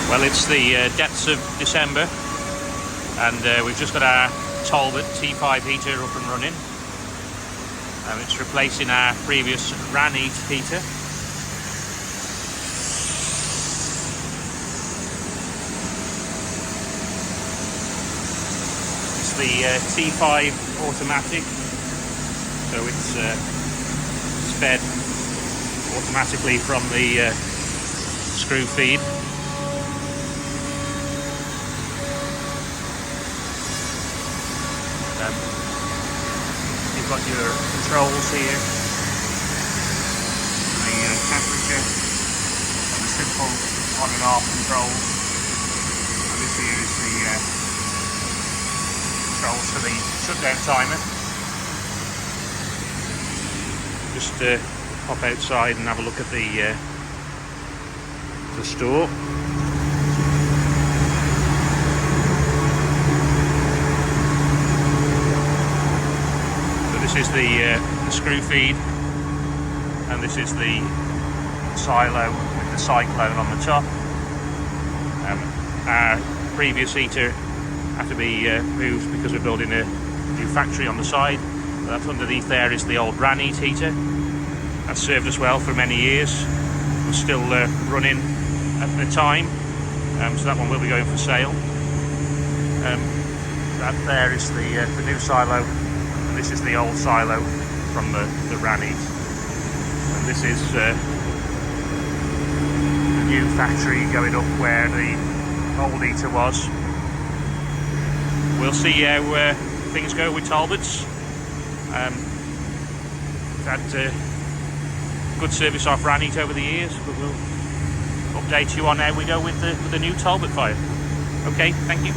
Well, it's the depths of December, and we've just got our Talbotts T5 heater up and running. It's replacing our previous Ranheat heater. It's the T5 automatic, so it's fed automatically from the screw feed. You've got your controls here, the temperature, and the simple on and off controls. And this here is the controls for the shutdown timer. Just pop outside and have a look at the store. This is the screw feed, and this is the silo with the cyclone on the top. Our previous heater had to be moved because we're building a new factory on the side. That underneath there is the old Ranheat heater. That served us well for many years. We're still running at the time, so that one will be going for sale. That there is the new silo. This is the old silo from the Ranheat, and this is the new factory going up where the old heater was. We'll see how things go with Talbotts. We've had good service off Ranheat over the years, but we'll update you on how we go with the new Talbott fire. Okay, thank you.